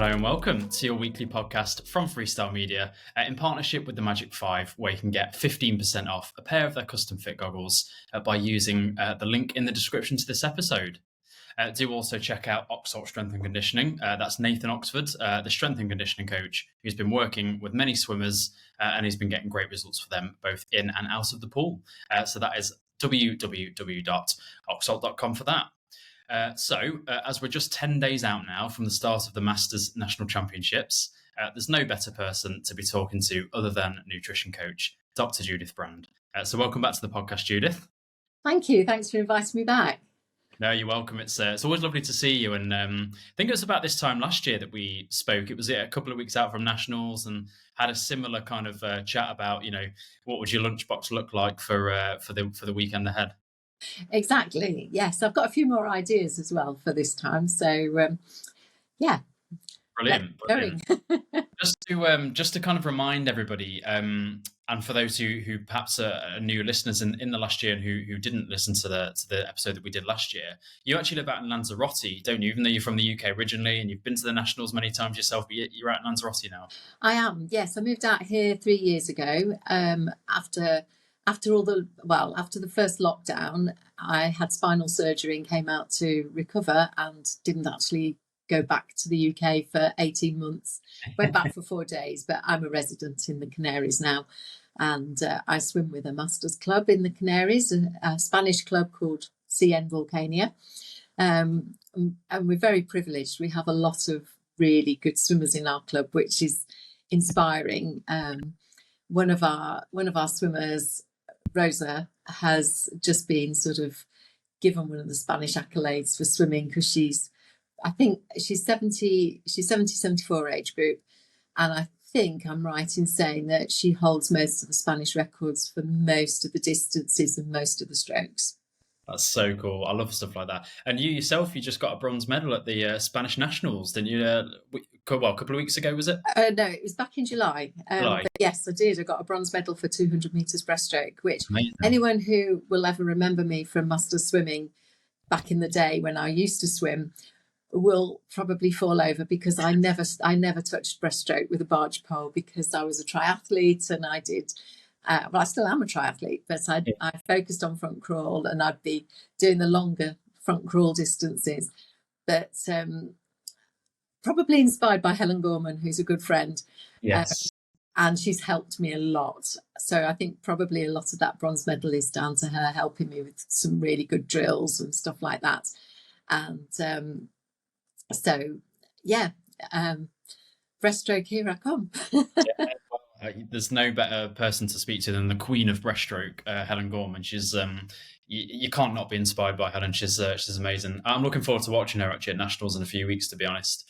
and welcome to your weekly podcast from Freestyle Media in partnership with the Magic 5, where you can get 15% off a pair of their custom fit goggles by using the link in the description to this episode. Do also check out Oxford Strength and Conditioning. That's Nathan Oxford, the strength and conditioning coach, who's been working with many swimmers and he's been getting great results for them both in and out of the pool. So that is www.oxalt.com for that. As we're just 10 days out now from the start of the Masters National Championships, there's no better person to be talking to other than nutrition coach, Dr Judith Brand. So welcome back to the podcast, Judith. Thank you. Thanks for inviting me back. No, you're welcome. It's always lovely to see you. And I think it was about this time last year that we spoke. It was a couple of weeks out from Nationals and had a similar kind of chat about, what would your lunchbox look like for the weekend ahead? Exactly. Yes, I've got a few more ideas as well for this time. So, yeah. Brilliant. Just to kind of remind everybody, and for those who perhaps are new listeners in the last year and who didn't listen to the episode that we did last year, you actually live out in Lanzarote, don't you? Even though you're from the UK originally and you've been to the Nationals many times yourself, but you're out in Lanzarote now. I am. Yes, I moved out here 3 years ago. After the first lockdown, I had spinal surgery and came out to recover and didn't actually go back to the UK for 18 months. Went back for 4 days, but I'm a resident in the Canaries now. And I swim with a Masters club in the Canaries, a Spanish club called CN Vulcania. And we're very privileged. We have a lot of really good swimmers in our club, which is inspiring. One of our swimmers, Rosa, has just been sort of given one of the Spanish accolades for swimming because she's 74 age group, and I think I'm right in saying that she holds most of the Spanish records for most of the distances and most of the strokes. That's so cool. I love stuff like that. And you yourself, you just got a bronze medal at the Spanish Nationals, didn't you? A couple of weeks ago, was it? No, it was back in July. But yes, I did. I got a bronze medal for 200 metres breaststroke, which amazing. Anyone who will ever remember me from Masters swimming back in the day when I used to swim will probably fall over because I never touched breaststroke with a barge pole because I was a triathlete and I did. I still am a triathlete, but I focused on front crawl and I'd be doing the longer front crawl distances. But probably inspired by Helen Gorman, who's a good friend. Yes. And she's helped me a lot. So I think probably a lot of that bronze medal is down to her helping me with some really good drills and stuff like that. And breaststroke, here I come. There's no better person to speak to than the queen of breaststroke, Helen Gorman. She's you can't not be inspired by Helen. She's amazing. I'm looking forward to watching her actually at Nationals in a few weeks, to be honest.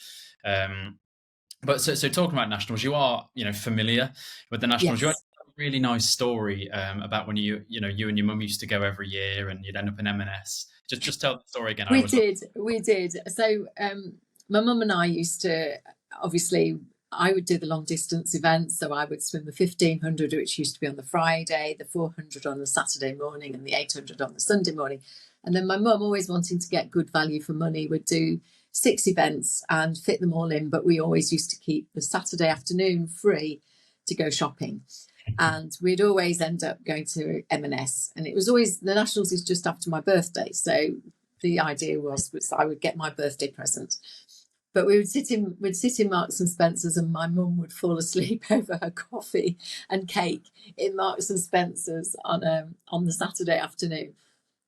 But so talking about Nationals, you are familiar with the Nationals. Yes. You had a really nice story about when you and your mum used to go every year and you'd end up in M&S. Just tell the story again. We did. So my mum and I used to, obviously, I would do the long distance events. So I would swim the 1500, which used to be on the Friday, the 400 on the Saturday morning and the 800 on the Sunday morning. And then my mum, always wanting to get good value for money, would do 6 events and fit them all in. But we always used to keep the Saturday afternoon free to go shopping. And we'd always end up going to M&S. And it was always, the Nationals is just after my birthday. So the idea was I would get my birthday present. But we'd sit in Marks and Spencer's and my mum would fall asleep over her coffee and cake in Marks and Spencer's on the Saturday afternoon.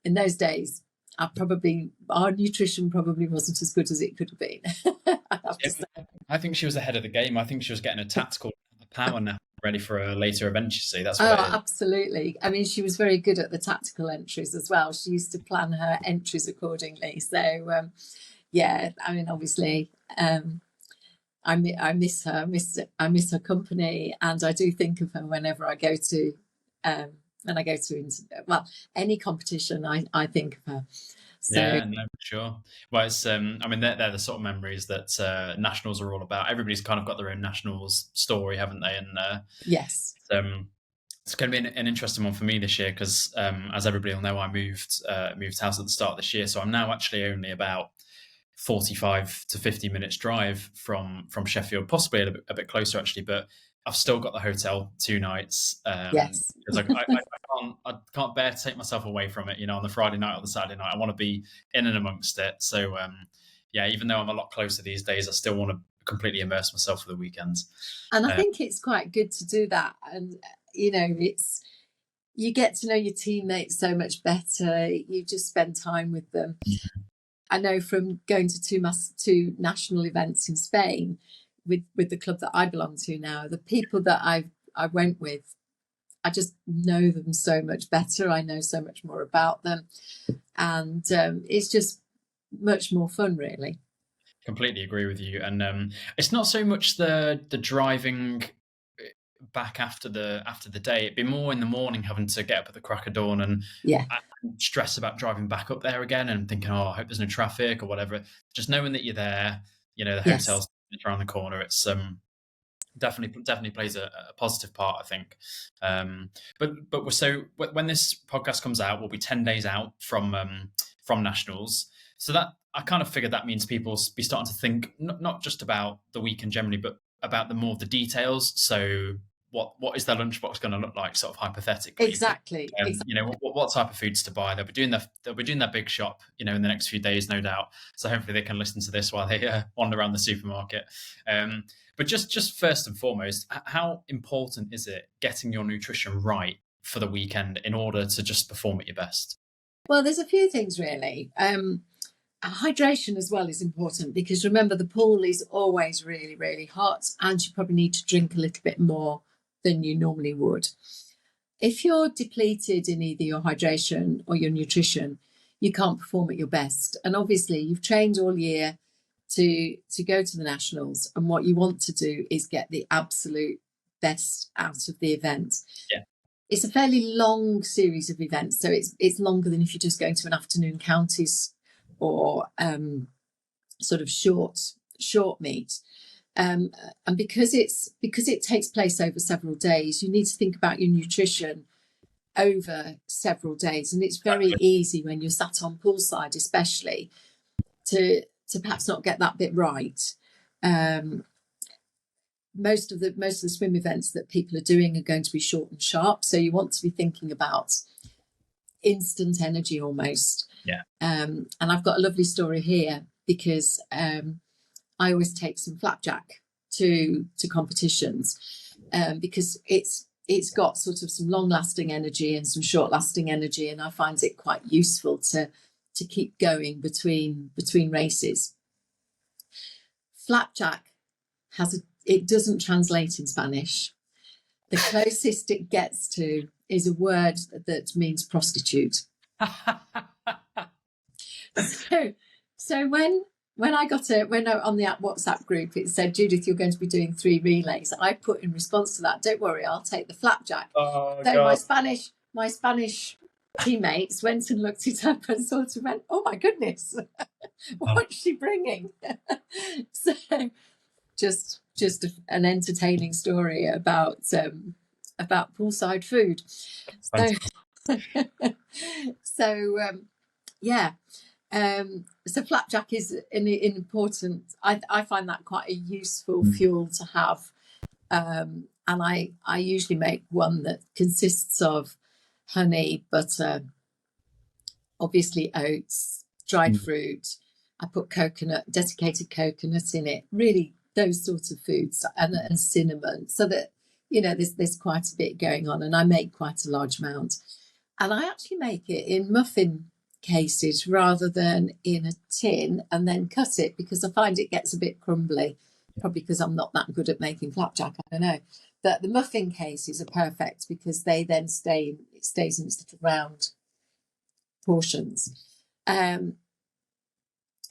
In those days, our nutrition probably wasn't as good as it could have been. I think she was ahead of the game. I think she was getting a tactical power nap ready for a later event, you see. That's absolutely. I mean, she was very good at the tactical entries as well. She used to plan her entries accordingly. So, I mean, obviously, I miss her. I miss her company, and I do think of her whenever I go to any competition. I think of her. So, yeah, no, for sure. Well, it's I mean, they're the sort of memories that Nationals are all about. Everybody's kind of got their own Nationals story, haven't they? And yes. It's going to be an interesting one for me this year because, as everybody will know, I moved house at the start of this year, so I'm now actually only about 45 to 50 minutes drive from Sheffield, possibly a bit closer actually, but I've still got the hotel 2 nights, Yes. because I can't bear to take myself away from it. On the Friday night or the Saturday night, I want to be in and amongst it. So yeah, even though I'm a lot closer these days, I still want to completely immerse myself for the weekends. And I think it's quite good to do that. And it's, you get to know your teammates so much better. You just spend time with them. I know from going to two national events in Spain with the club that I belong to now, the people that I went with, I just know them so much better. I know so much more about them, and it's just much more fun, really. Completely agree with you. And it's not so much the driving back after the day. It'd be more in the morning, having to get up at the crack of dawn and Yeah, stress about driving back up there again and thinking, oh, I hope there's no traffic or whatever. Just knowing that you're there, the yes, hotel's around the corner. It's definitely plays a positive part, I think. But so when this podcast comes out, we'll be 10 days out from nationals. So that, I kind of figured that means people will be starting to think not just about the weekend generally, but about the more of the details. So what is their lunchbox going to look like, sort of hypothetically? exactly. What type of foods to buy? They'll be doing their big shop, in the next few days, no doubt. So hopefully they can listen to this while they wander around the supermarket. But just first and foremost, how important is it getting your nutrition right for the weekend in order to just perform at your best? Well, there's a few things really. Hydration as well is important, because remember, the pool is always really, really hot, and you probably need to drink a little bit more than you normally would. If you're depleted in either your hydration or your nutrition, you can't perform at your best. And obviously you've trained all year to go to the nationals, and what you want to do is get the absolute best out of the event. Yeah. It's a fairly long series of events, so it's longer than if you're just going to an afternoon counties or sort of short meet. And because it takes place over several days, you need to think about your nutrition over several days. And it's very easy when you're sat on poolside, especially, to perhaps not get that bit right. Most of the swim events that people are doing are going to be short and sharp, so you want to be thinking about instant energy almost. Yeah. And I've got a lovely story here, because I always take some flapjack to competitions, because it's got sort of some long-lasting energy and some short-lasting energy, and I find it quite useful to keep going between races. Flapjack it doesn't translate in Spanish. The closest it gets to is a word that means prostitute. So when I when on the WhatsApp group it said, Judith, you're going to be doing 3 relays, I put in response to that, don't worry, I'll take the flapjack. Oh, so God. my Spanish teammates went and looked it up and sort of went, oh my goodness, what's she bringing? So just an entertaining story about poolside food. So flapjack is an important. I find that quite a useful fuel to have, and I usually make one that consists of honey, butter, obviously oats, dried fruit. I put desiccated coconut in it. Really, those sorts of foods, and cinnamon, so that there's quite a bit going on, and I make quite a large amount. And I actually make it in muffin cases rather than in a tin and then cut it, because I find it gets a bit crumbly, probably because I'm not that good at making flapjack, I don't know. But the muffin cases are perfect, because they then it stays in its little round portions.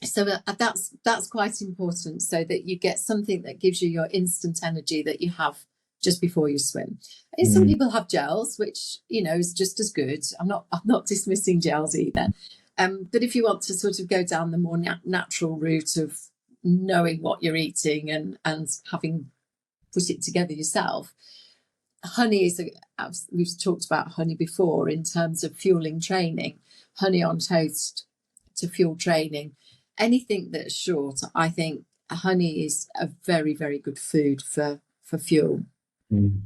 So that's quite important, so that you get something that gives you your instant energy that you have just before you swim. And some people have gels, which is just as good. I'm not dismissing gels either. But if you want to sort of go down the more natural route of knowing what you're eating and having put it together yourself, honey we've talked about honey before in terms of fueling training. Honey on toast to fuel training. anything that's short, I think honey is a very, very good food for fuel. Mm.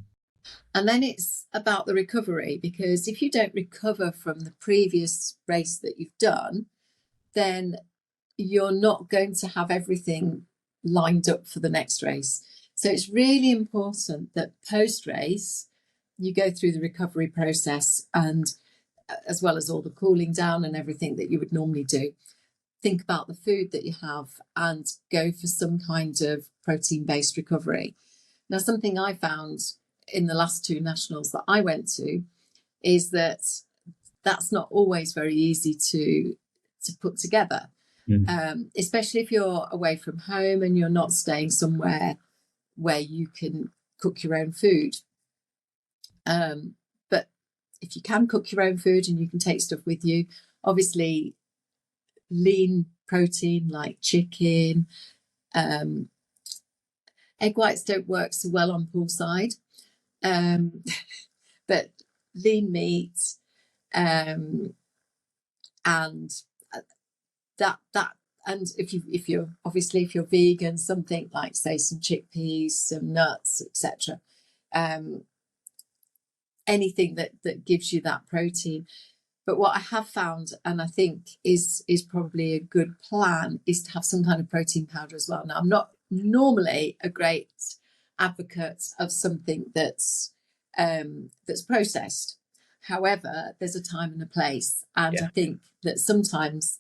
And then it's about the recovery, because if you don't recover from the previous race that you've done, then you're not going to have everything lined up for the next race. So it's really important that post race, you go through the recovery process, and as well as all the cooling down and everything that you would normally do, think about the food that you have and go for some kind of protein-based recovery. Now, something I found in the last 2 nationals that I went to is that that's not always very easy to put together, especially if you're away from home and you're not staying somewhere where you can cook your own food. But if you can cook your own food and you can take stuff with you, obviously lean protein like chicken, egg whites don't work so well on poolside, but lean meat, and that and if you're obviously, if you're vegan, something like, say, some chickpeas, some nuts, etc., anything that gives you that protein. But what I have found, and I think is probably a good plan, is to have some kind of protein powder as well. Now, I'm not normally a great advocate of something that's processed. However, there's a time and a place, and I think that sometimes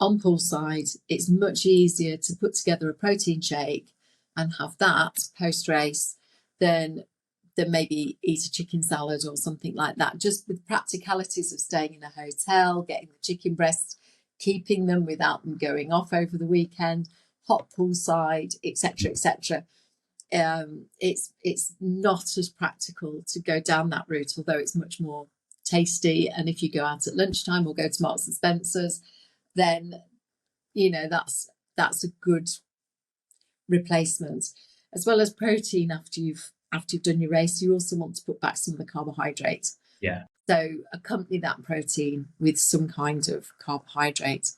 on poolside, it's much easier to put together a protein shake and have that post race than maybe eat a chicken salad or something like that. Just with practicalities of staying in a hotel, getting the chicken breasts, keeping them without them going off over the weekend, hot poolside, etc., etc. It's not as practical to go down that route, although it's much more tasty. And if you go out at lunchtime or go to Marks and Spencer's, then that's a good replacement. As well as protein, after you've done your race, you also want to put back some of the carbohydrate. Yeah. So accompany that protein with some kind of carbohydrate.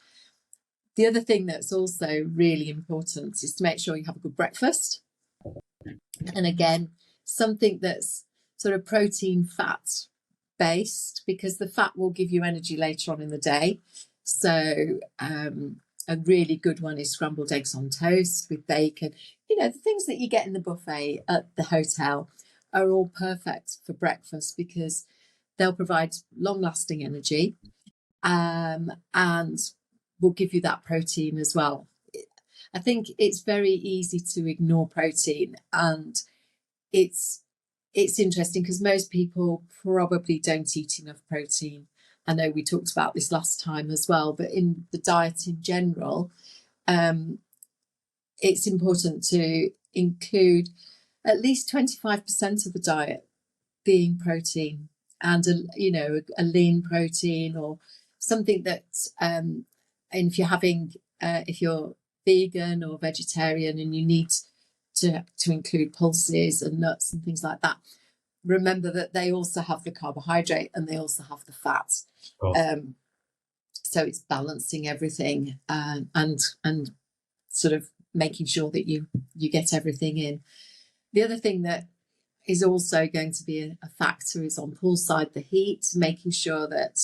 The other thing that's also really important is to make sure you have a good breakfast. And again, something that's sort of protein fat based, because the fat will give you energy later on in the day. So a really good one is scrambled eggs on toast with bacon. The things that you get in the buffet at the hotel are all perfect for breakfast, because they'll provide long-lasting energy, and will give you that protein as well. I think it's very easy to ignore protein, and it's interesting because most people probably don't eat enough protein. I know we talked about this last time as well, but in the diet in general, it's important to include at least 25% of the diet being protein, and a lean protein or something that, and if you're vegan or vegetarian and you need to include pulses and nuts and things like that, remember that they also have the carbohydrate and they also have the fat. So it's balancing everything, and sort of making sure that you get everything in. The other thing that is also going to be a factor is on poolside, the heat, making sure that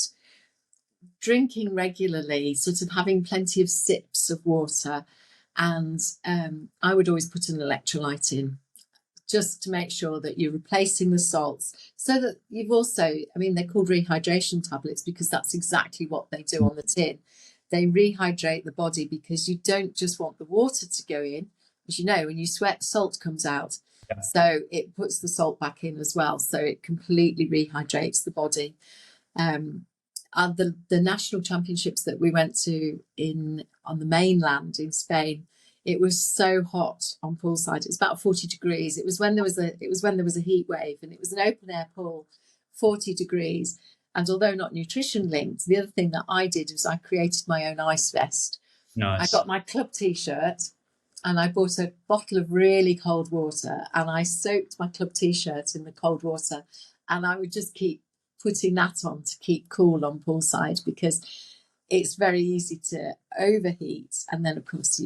drinking regularly, sort of having plenty of sips of water, and I would always put an electrolyte in, just to make sure that you're replacing the salts, so that you've also, they're called rehydration tablets because that's exactly what they do on the tin. They rehydrate the body, because you don't just want the water to go in. As you know, when you sweat, salt comes out. Yeah. So it puts the salt back in as well. So it completely rehydrates the body. And the national championships that we went to on the mainland in Spain, it was so hot on poolside. It was about 40 degrees. It was when there was a heat wave, and it was an open air pool, 40 degrees. And although not nutrition linked, the other thing that I did was I created my own ice vest. Nice. I got my club t-shirt, and I bought a bottle of really cold water, and I soaked my club t-shirt in the cold water, and I would just keep putting that on to keep cool on poolside, because it's very easy to overheat, and then of course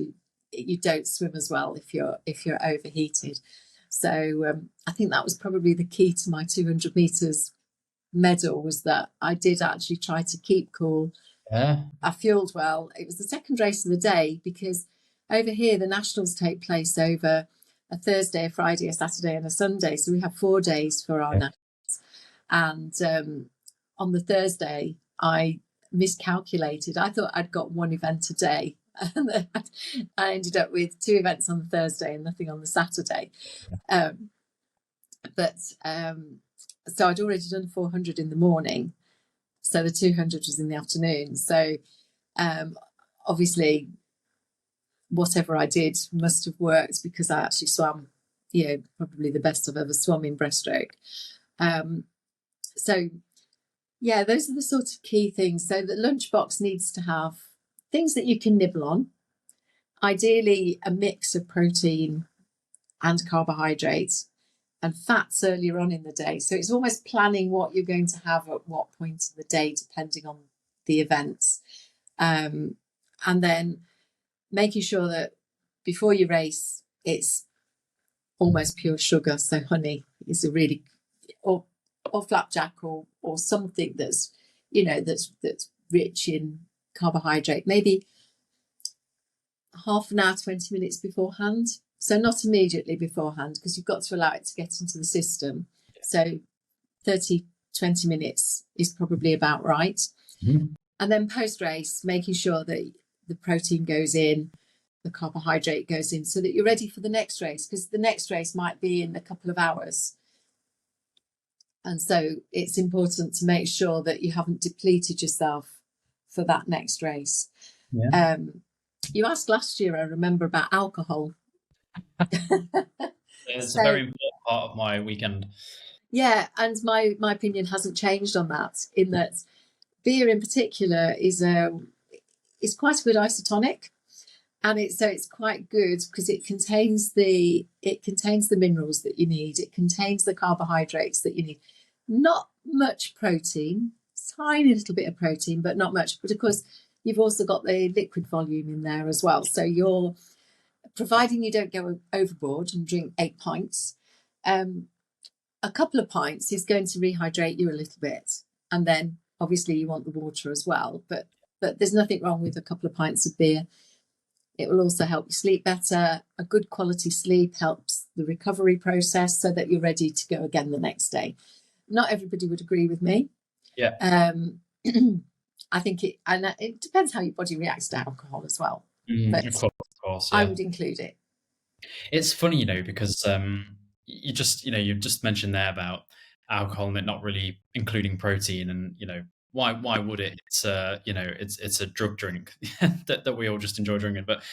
you don't swim as well if you're overheated. So I think that was probably the key to my 200 meters medal, was that I did actually try to keep cool. Yeah. I fueled well. It was the second race of the day, because over here the nationals take place over a Thursday, a Friday, a Saturday, and a Sunday. So we have 4 days for our nationals. And on the Thursday, I miscalculated. I thought I'd got one event a day. And I ended up with 2 events on the Thursday and nothing on the Saturday. So I'd already done 400 in the morning. So the 200 was in the afternoon. So obviously, whatever I did must have worked, because I actually swam, probably the best I've ever swum in breaststroke. So yeah, those are the sort of key things. So the lunchbox needs to have things that you can nibble on. Ideally, a mix of protein and carbohydrates and fats earlier on in the day. So it's almost planning what you're going to have at what point of the day, depending on the events. And then making sure that before you race, it's almost pure sugar. So honey is a really, or flapjack, or something that's, that's rich in carbohydrate, maybe half an hour, 20 minutes beforehand. So not immediately beforehand, because you've got to allow it to get into the system. So 30, 20 minutes is probably about right. Mm-hmm. And then post-race, making sure that the protein goes in, the carbohydrate goes in, so that you're ready for the next race, because the next race might be in a couple of hours. And so it's important to make sure that you haven't depleted yourself for that next race. Yeah. You asked last year, I remember, about alcohol. It's a very important part of my weekend. Yeah, and my opinion hasn't changed on that, in that beer in particular is quite a good isotonic, and it's quite good because it contains the minerals that you need, it contains the carbohydrates that you need, not much protein, tiny little bit of protein, but not much. But of course, you've also got the liquid volume in there as well. So you're, providing you don't go overboard and drink 8 pints, a couple of pints is going to rehydrate you a little bit, and then obviously you want the water as well. But there's nothing wrong with a couple of pints of beer. It will also help you sleep better. A good quality sleep helps the recovery process, so that you're ready to go again the next day. Not everybody would agree with me. Yeah. I think it depends how your body reacts to alcohol as well. But of course, yeah. I would include it. It's funny, because you just mentioned there about alcohol and it not really including protein, and why would it? It's it's a drug drink that we all just enjoy drinking. But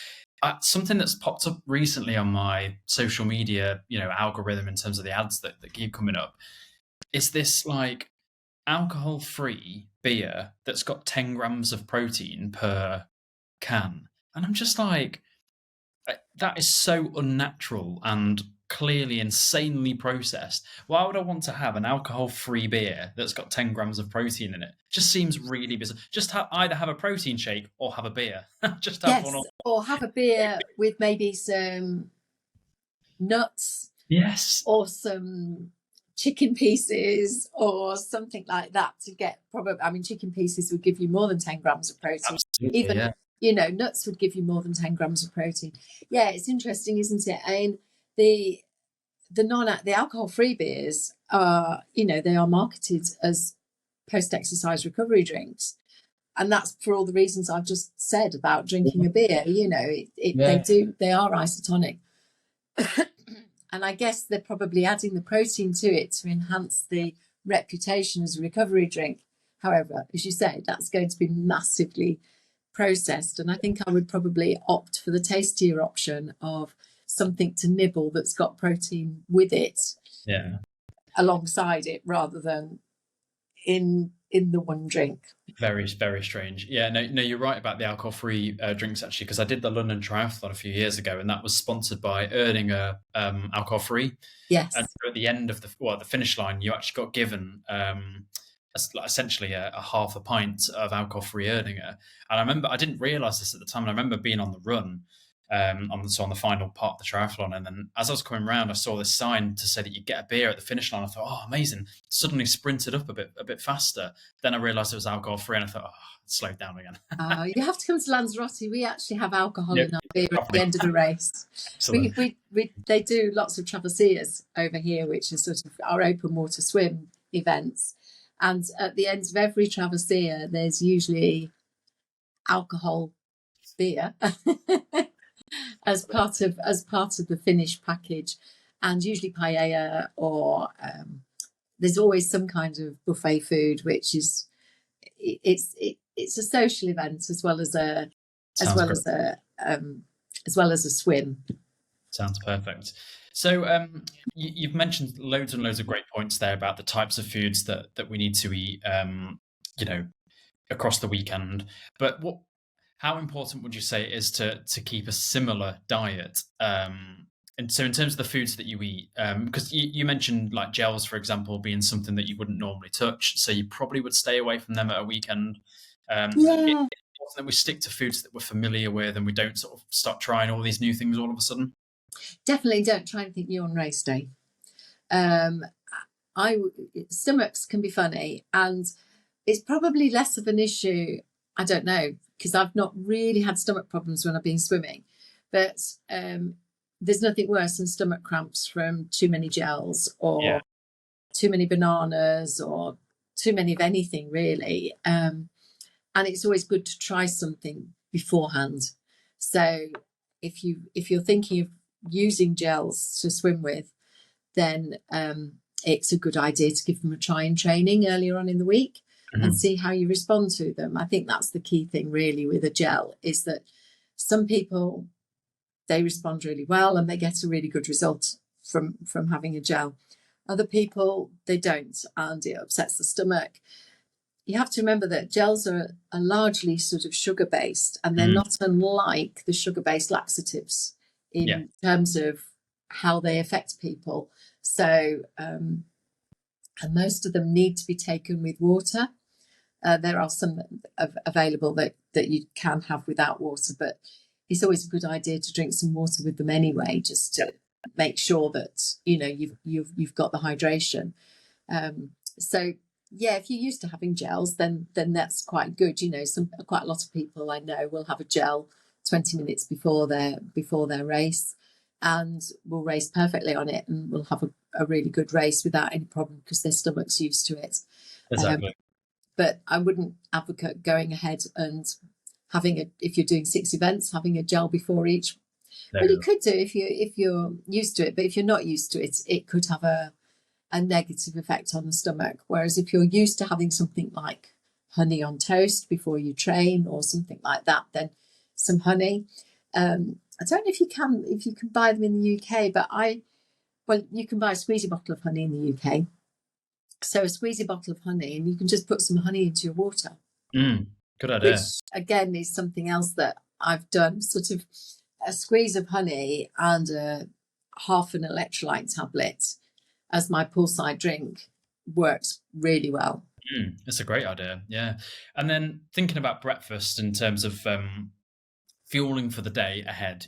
something that's popped up recently on my social media, algorithm, in terms of the ads that keep coming up, is this like alcohol-free beer that's got 10 grams of protein per can, and I'm just like, that is so unnatural and clearly insanely processed. Why would I want to have an alcohol-free beer that's got 10 grams of protein in it? Just seems really bizarre. Just either have a protein shake or have a beer. Just have one. Or have a beer with maybe some nuts. Yes. Or some chicken pieces or something like that to get chicken pieces would give you more than 10 grams of protein. Absolutely, even nuts would give you more than 10 grams of protein. Yeah, it's interesting, isn't it? And the alcohol-free beers are, they are marketed as post-exercise recovery drinks, and that's for all the reasons I've just said about drinking a beer. They are isotonic. And I guess they're probably adding the protein to it to enhance the reputation as a recovery drink. However, as you say, that's going to be massively processed. And I think I would probably opt for the tastier option of something to nibble that's got protein with it, alongside it, rather than in the one drink. Very, very strange. Yeah, no, you're right about the alcohol-free drinks, actually, because I did the London Triathlon a few years ago, and that was sponsored by Erdinger alcohol-free. Yes. And at the end of the finish line, you actually got given essentially a half a pint of alcohol-free Erdinger. And I remember I didn't realise this at the time. And I remember being on the run, on the final part of the triathlon, and then as I was coming around, I saw this sign to say that you get a beer at the finish line. I thought, oh, amazing! Suddenly sprinted up a bit faster. Then I realised it was alcohol-free, and I thought, oh, it slowed down again. You have to come to Lanzarote. We actually have alcohol Yep, in our beer at the probably. end of the race. Excellent. They do lots of travessias over here, which is sort of our open water swim events. And at the end of every travessia, there's usually alcohol beer as part of the finish package, and usually paella, or there's always some kind of buffet food, which is it's a social event as well as a swim. Sounds perfect. So you've mentioned loads and loads of great points there about the types of foods that we need to eat, across the weekend. But how important would you say it is to keep a similar diet? And so in terms of the foods that you eat, because you mentioned like gels, for example, being something that you wouldn't normally touch, so you probably would stay away from them at a weekend. Yeah, It's important that we stick to foods that we're familiar with, and we don't sort of start trying all these new things all of a sudden. definitely don't try anything new on race day. Stomachs can be funny, and it's probably less of an issue. I don't know, because I've not really had stomach problems when I've been swimming, but there's nothing worse than stomach cramps from too many gels, or too many bananas, or too many of anything really. And it's always good to try something beforehand. So if you're thinking of using gels to swim with, then it's a good idea to give them a try in training earlier on in the week, and see how you respond to them. I think that's the key thing really with a gel, is that some people, they respond really well and they get a really good result from having a gel. Other people, they don't, and it upsets the stomach. You have to remember that gels are largely sort of sugar based, and they're not unlike the sugar based laxatives in terms of how they affect people. So, and most of them need to be taken with water. There are some available that you can have without water, but it's always a good idea to drink some water with them anyway, just to make sure that you've got the hydration. So yeah, if you're used to having gels, then that's quite good. Quite a lot of people I know will have a gel 20 minutes before their race, and will race perfectly on it, and will have a really good race without any problem because their stomach's used to it. Exactly. But I wouldn't advocate going ahead and if you're doing 6 events, having a gel before each. Well, you could do if you're used to it, but if you're not used to it, it could have a negative effect on the stomach. Whereas if you're used to having something like honey on toast before you train, or something like that, then some honey. I don't know if you can buy them in the UK, but you can buy a squeezy bottle of honey in the UK. So a squeezy bottle of honey, and you can just put some honey into your water. Good idea. Which again is something else that I've done. Sort of a squeeze of honey and half an electrolyte tablet as my poolside drink works really well. It's a great idea, yeah. And then thinking about breakfast in terms of fueling for the day ahead,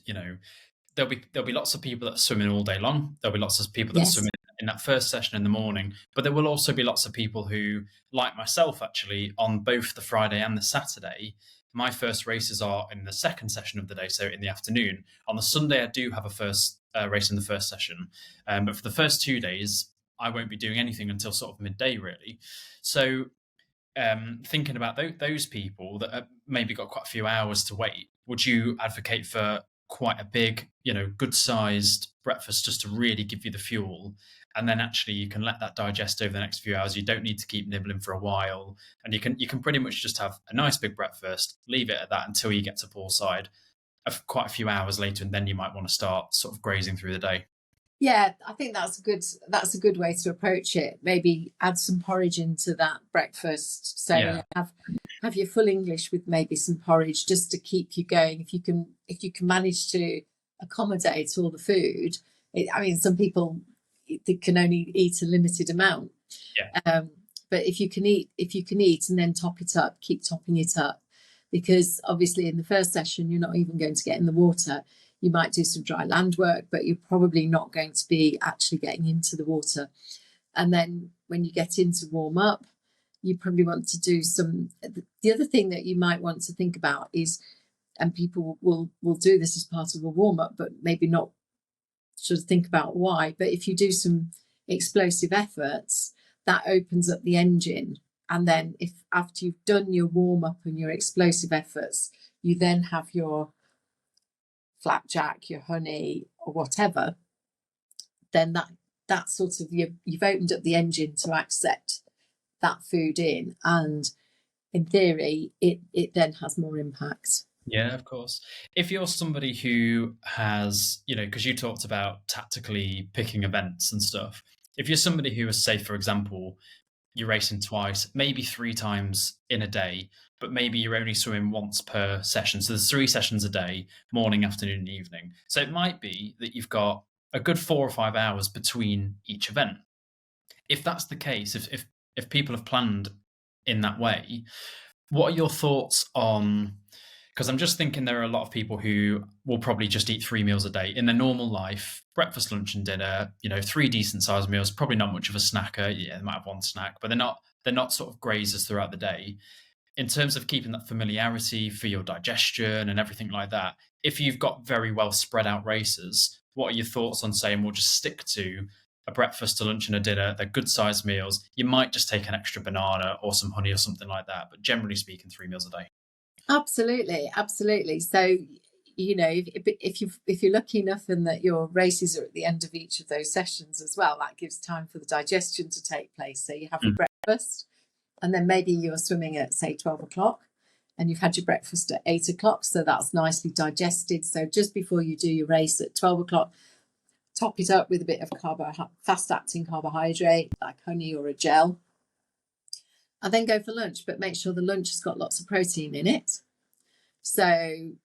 there'll be lots of people that are swimming all day long. There'll be lots of people that swim in that first session in the morning, but there will also be lots of people who, like myself actually, on both the Friday and the Saturday, my first races are in the second session of the day, so in the afternoon. On the Sunday, I do have a first race in the first session, but for the first 2 days, I won't be doing anything until sort of midday, really. So thinking about those people that have maybe got quite a few hours to wait, would you advocate for quite a big, good-sized breakfast just to really give you the fuel? And then actually you can let that digest over the next few hours. You don't need to keep nibbling for a while. And you can pretty much just have a nice big breakfast, leave it at that until you get to poolside quite a few hours later, and then you might want to start sort of grazing through the day. Yeah, I think that's a good way to approach it. Maybe add some porridge into that breakfast. So have your full English with maybe some porridge just to keep you going. If you can manage to accommodate all the food. Some people, they can only eat a limited amount. But if you can eat and then top it up, keep topping it up, because obviously in the first session you're not even going to get in the water. You might do some dry land work, but you're probably not going to be actually getting into the water. And then when you get into warm up, you probably want to do some. The other thing that you might want to think about is, and people will do this as part of a warm up, but maybe not sort of think about why. But if you do some explosive efforts, that opens up the engine. And then if after you've done your warm up and your explosive efforts, you then have your flapjack, your honey, or whatever, then that sort of you've opened up the engine to accept that food in, and in theory it then has more impact. Yeah, of course. If you're somebody who has, because you talked about tactically picking events and stuff, if you're somebody who is, say, for example, you're racing twice, maybe 3 times in a day, but maybe you're only swimming once per session. So there's 3 sessions a day, morning, afternoon, and evening. So it might be that you've got a good 4 or 5 hours between each event. If that's the case, if people have planned in that way, what are your thoughts on? Because I'm just thinking there are a lot of people who will probably just eat 3 meals a day in their normal life: breakfast, lunch, and dinner. 3 decent sized meals. Probably not much of a snacker. Yeah, they might have one snack, but they're not sort of grazers throughout the day. In terms of keeping that familiarity for your digestion and everything like that, if you've got very well spread out races, what are your thoughts on saying we'll just stick to a breakfast, a lunch, and a dinner? They're good sized meals. You might just take an extra banana or some honey or something like that, but generally speaking, 3 meals a day. Absolutely. So, if you're lucky enough and that your races are at the end of each of those sessions as well, that gives time for the digestion to take place. So you have your breakfast, and then maybe you're swimming at, say, 12 o'clock, and you've had your breakfast at 8 o'clock. So that's nicely digested. So just before you do your race at 12 o'clock, top it up with a bit of fast-acting carbohydrate, like honey or a gel, and then go for lunch. But make sure the lunch has got lots of protein in it. So, and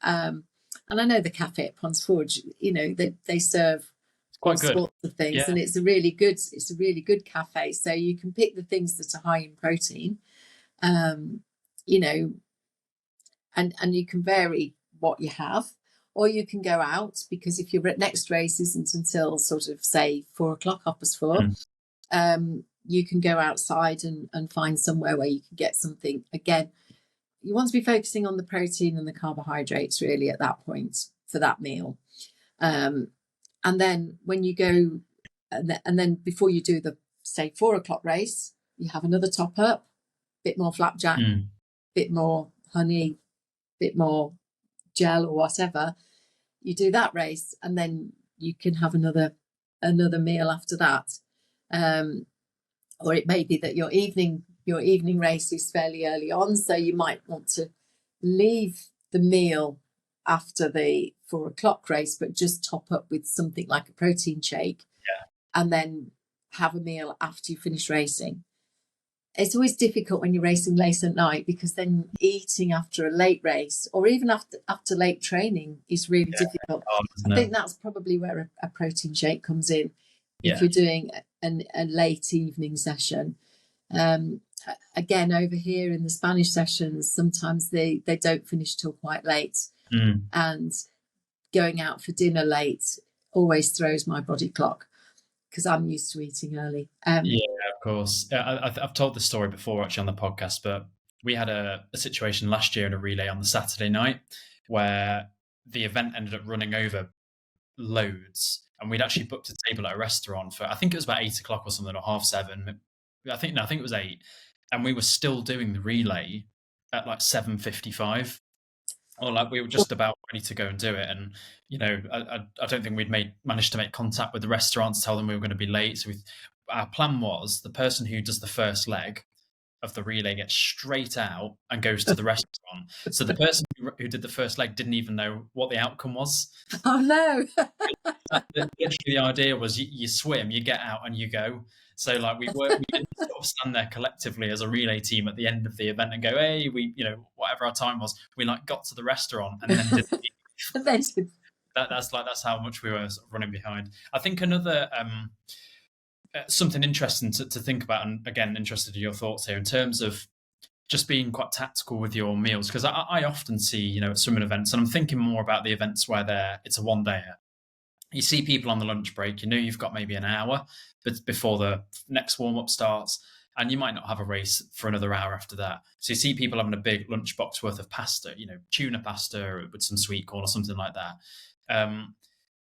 I know the cafe at Ponds Forge, they serve all sorts of things, yeah. And it's a really good cafe. So you can pick the things that are high in protein, and you can vary what you have, or you can go out, because if your next race isn't until sort of, say, 4 o'clock, 4:30, you can go outside and find somewhere where you can get something. Again, you want to be focusing on the protein and the carbohydrates really at that point for that meal. And then when you go, and then before you do the, say, 4 o'clock race, you have another top up, bit more flapjack, bit more honey, bit more gel or whatever. You do that race, and then you can have another meal after that. Or it may be that your evening race is fairly early on, so you might want to leave the meal after the 4 o'clock race, but just top up with something like a protein shake, and then have a meal after you finish racing. It's always difficult when you're racing late at night, because then eating after a late race, or even after late training, is really difficult. I think that's probably where a protein shake comes in. If you're doing a late evening session. Again, over here in the Spanish sessions, sometimes they don't finish till quite late, and going out for dinner late always throws my body clock, because I'm used to eating early. Of course. I've told this story before actually on the podcast, but we had a situation last year in a relay on the Saturday night where the event ended up running over loads, and we'd actually booked a table at a restaurant for, I think it was about 8 o'clock or something, or 7:30. I think it was 8, and we were still doing the relay at like 7:55, or like we were just about ready to go and do it. And I don't think we'd managed to make contact with the restaurant to tell them we were going to be late. So our plan was the person who does the first leg of the relay gets straight out and goes to the restaurant. So the person who did the first leg didn't even know what the outcome was. Oh no! Literally, the idea was you swim, you get out, and you go. So like we didn't sort of stand there collectively as a relay team at the end of the event and go, hey, whatever our time was, we like got to the restaurant and then did that's how much we were sort of running behind. I think another something interesting to think about, and again, interested in your thoughts here in terms of just being quite tactical with your meals, because I often see, at swimming events, and I'm thinking more about the events where it's a one day. You see people on the lunch break, you've got maybe an hour before the next warm up starts, and you might not have a race for another hour after that. So you see people having a big lunchbox worth of pasta, tuna pasta with some sweet corn or something like that.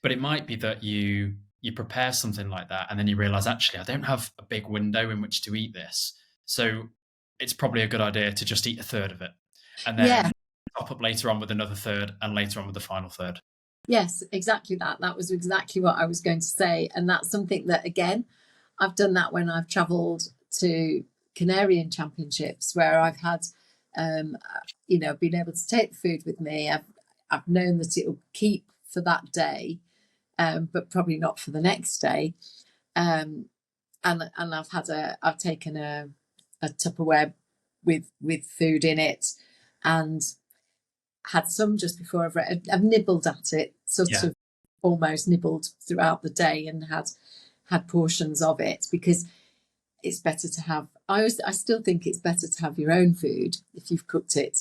But it might be that you prepare something like that, and then you realize, actually, I don't have a big window in which to eat this. So it's probably a good idea to just eat a third of it, and then top up later on with another third, and later on with the final third. Yes, exactly that. That was exactly what I was going to say. And that's something that, again, I've done that when I've travelled to Canarian Championships, where I've had, been able to take the food with me. I've known that it'll keep for that day, but probably not for the next day. And I've taken a Tupperware with food in it, and had some just before I've nibbled at it, sort of almost nibbled throughout the day, and had portions of it, because it's better to have. I still think it's better to have your own food if you've cooked it,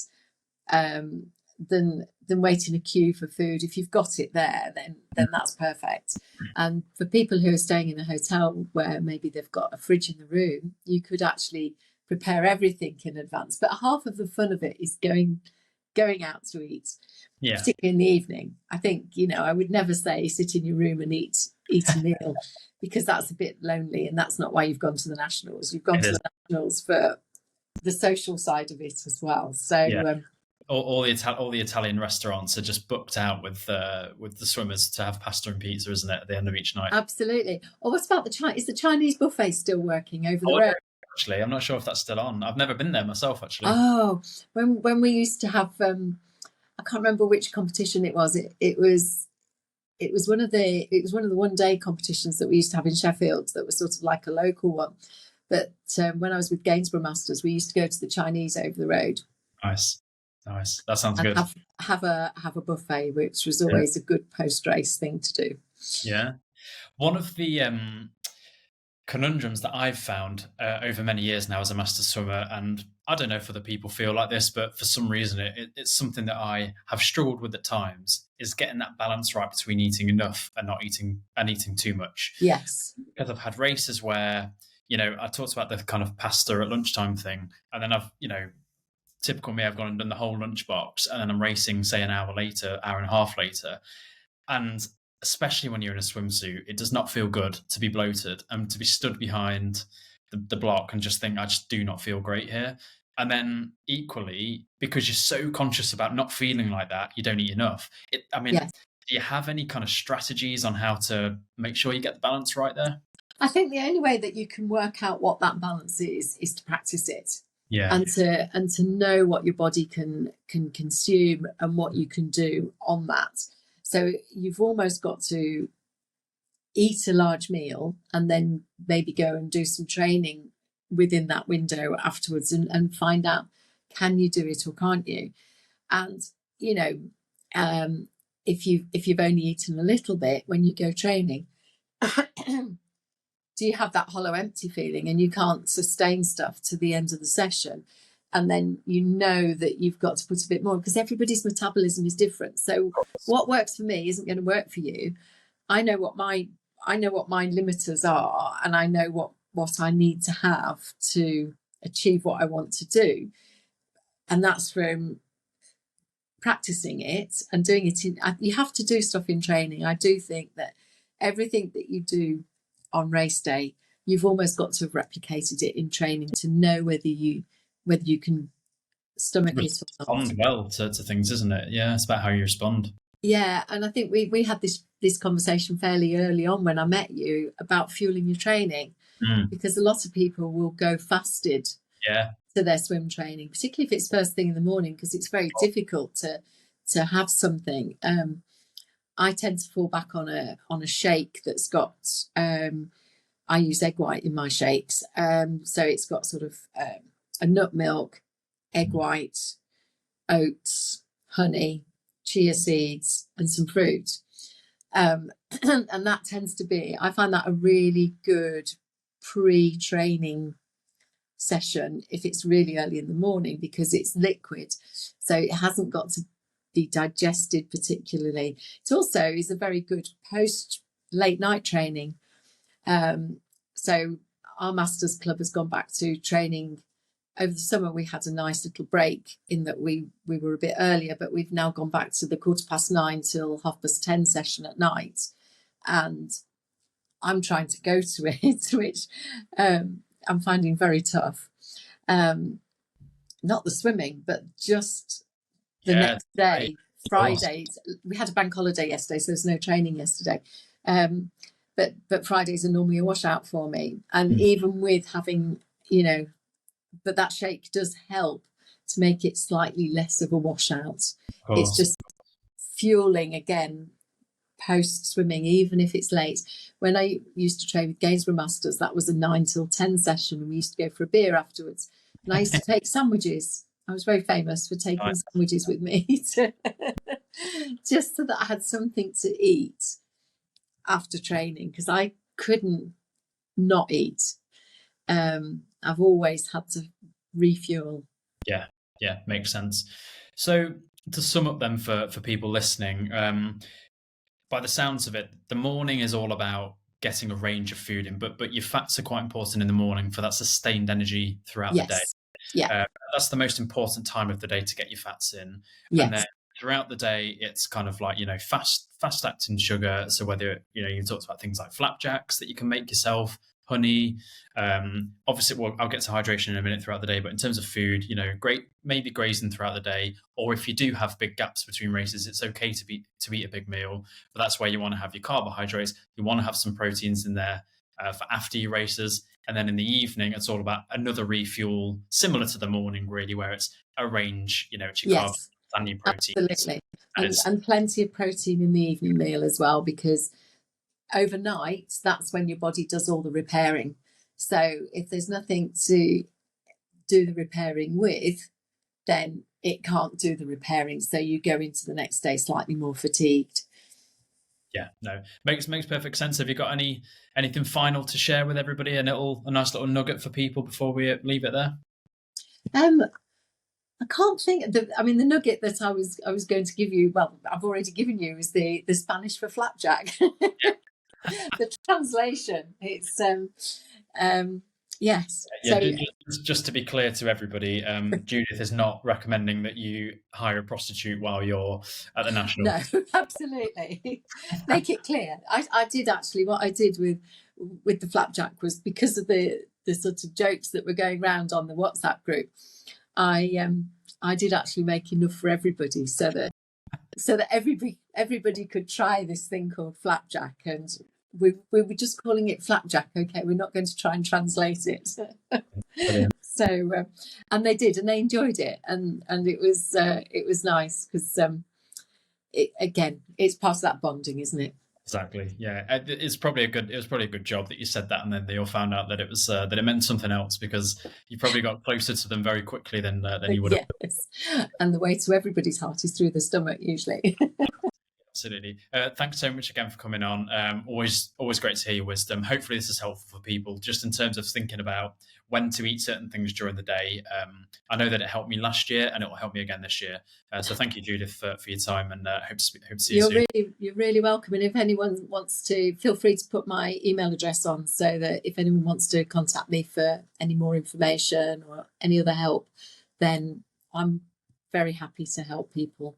than wait in a queue for food. If you've got it there, then that's perfect. And for people who are staying in a hotel where maybe they've got a fridge in the room, you could actually prepare everything in advance. But half of the fun of it is going out to eat, particularly in the evening. I think, I would never say sit in your room and eat a meal, because that's a bit lonely, and that's not why you've gone to the Nationals. You've gone to the Nationals for the social side of it as well. So all the Italian restaurants are just booked out with the swimmers to have pasta and pizza, isn't it, at the end of each night? Absolutely. Or what about is the Chinese buffet still working over the road? Actually, I'm not sure if that's still on. I've never been there myself, actually. Oh, when we used to have, I can't remember which competition it was. It was one of the one day competitions that we used to have in Sheffield, that was sort of like a local one. But when I was with Gainsborough Masters, we used to go to the Chinese over the road. Nice. That sounds good. Have a buffet, which was always a good post race thing to do. Yeah, one of the conundrums that I've found over many years now as a master swimmer, and I don't know if other people feel like this, but for some reason it's something that I have struggled with at times, is getting that balance right between eating enough and not eating too much. Yes. Because I've had races where, I talked about the kind of pasta at lunchtime thing, and then I've, typical me, I've gone and done the whole lunchbox, and then I'm racing, say, an hour and a half later. And especially when you're in a swimsuit, it does not feel good to be bloated and to be stood behind the block and just think, I just do not feel great here. And then equally, because you're so conscious about not feeling like that, you don't eat enough. Do you have any kind of strategies on how to make sure you get the balance right there? I think the only way that you can work out what that balance is to practice it. Yeah. And to know what your body can consume and what you can do on that. So you've almost got to eat a large meal and then maybe go and do some training within that window afterwards, and find out, can you do it or can't you? And if you've only eaten a little bit when you go training, do you have that hollow empty feeling and you can't sustain stuff to the end of the session? And then that you've got to put a bit more, because everybody's metabolism is different. So what works for me isn't going to work for you. I know what my limiters are, and I know what I need to have to achieve what I want to do. And that's from practicing it and doing it you have to do stuff in training. I do think that everything that you do on race day, you've almost got to have replicated it in training to know whether you can stomach it or not. Respond well to things, isn't it? Yeah, it's about how you respond. Yeah, and I think we had this conversation fairly early on when I met you about fueling your training, because a lot of people will go fasted to their swim training, particularly if it's first thing in the morning, because it's very difficult to have something. I tend to fall back on a shake that's got, I use egg white in my shakes. So it's got sort of a nut milk, egg white, oats, honey, chia seeds, and some fruit. And that tends to be, I find that a really good pre-training session if it's really early in the morning, because it's liquid, so it hasn't got to be digested particularly. It also is a very good post late night training. So our Masters Club has gone back to training over the summer. We had a nice little break in that we were a bit earlier, but we've now gone back to the 9:15 till 10:30 session at night, and I'm trying to go to it, which I'm finding very tough. Not the swimming, but just the next day, Friday. We had a bank holiday yesterday, so there's no training yesterday. But Fridays are normally a washout for me. And even with having, but that shake does help to make it slightly less of a washout. It's just fueling again post swimming, even if it's late. When I used to train with Gainsborough Masters, that was a 9 till 10 session, and we used to go for a beer afterwards. And I used to take sandwiches. I was very famous for taking sandwiches with me just so that I had something to eat after training, because I couldn't not eat. I've always had to refuel. Yeah, makes sense. So to sum up then for people listening, by the sounds of it, the morning is all about getting a range of food in, but your fats are quite important in the morning for that sustained energy throughout the day. Yeah, that's the most important time of the day to get your fats in. Yes. And then throughout the day, it's kind of like, fast acting sugar. So whether, you talked about things like flapjacks that you can make yourself, honey, obviously, well, I'll get to hydration in a minute throughout the day, but in terms of food, great, maybe grazing throughout the day, or if you do have big gaps between races, it's okay to eat a big meal, but that's where you want to have your carbohydrates. You want to have some proteins in there for after your races. And then in the evening, it's all about another refuel, similar to the morning, really, where it's a range, it's your carbs and your proteins. Absolutely. And plenty of protein in the evening meal as well, because overnight, that's when your body does all the repairing. So if there's nothing to do the repairing with, then it can't do the repairing. So you go into the next day slightly more fatigued. Yeah, no, makes perfect sense. Have you got anything final to share with everybody? A nice little nugget for people before we leave it there? I can't think. The nugget that I was going to give you, well, I've already given you, is the Spanish for flapjack. The translation. It's yes. Yeah, so, just to be clear to everybody, Judith is not recommending that you hire a prostitute while you're at the national. No, absolutely. Make it clear. I did actually, what I did with the flapjack was, because of the sort of jokes that were going around on the WhatsApp group, I did actually make enough for everybody, so that everybody could try this thing called flapjack, and we were just calling it flapjack. Okay, we're not going to try and translate it. So and they did, and they enjoyed it, and it was nice, because it's part of that bonding, isn't it? Exactly. Yeah, it was probably a good job that you said that, and then they all found out that it was that it meant something else, because you probably got closer to them very quickly than you would have. Yes, and the way to everybody's heart is through the stomach, usually. Absolutely. Thanks so much again for coming on. Always great to hear your wisdom. Hopefully this is helpful for people, just in terms of thinking about when to eat certain things during the day. I know that it helped me last year, and it will help me again this year. So thank you, Judith, for your time, and hope to see you soon. You're really welcome. And if anyone wants to, feel free to put my email address on, so that if anyone wants to contact me for any more information or any other help, then I'm very happy to help people.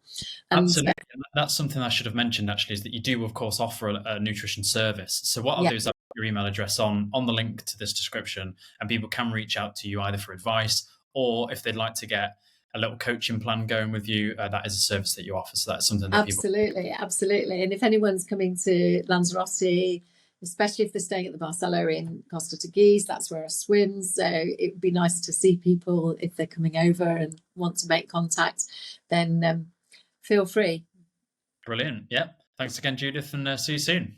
Absolutely. That's something I should have mentioned, actually, is that you do, of course, offer a nutrition service. So what I'll do is I'll put your email address on the link to this description, and people can reach out to you either for advice, or if they'd like to get a little coaching plan going with you, that is a service that you offer. So that's something that Absolutely. And if anyone's coming to Lanzarote, especially if they're staying at the Barcelo in Costa Teguise, that's where I swim. So it would be nice to see people if they're coming over and want to make contact. Then feel free. Brilliant. Yeah. Thanks again, Judith, and see you soon.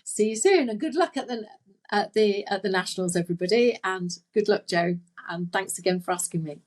See you soon, and good luck at the nationals, everybody, and good luck, Joe. And thanks again for asking me.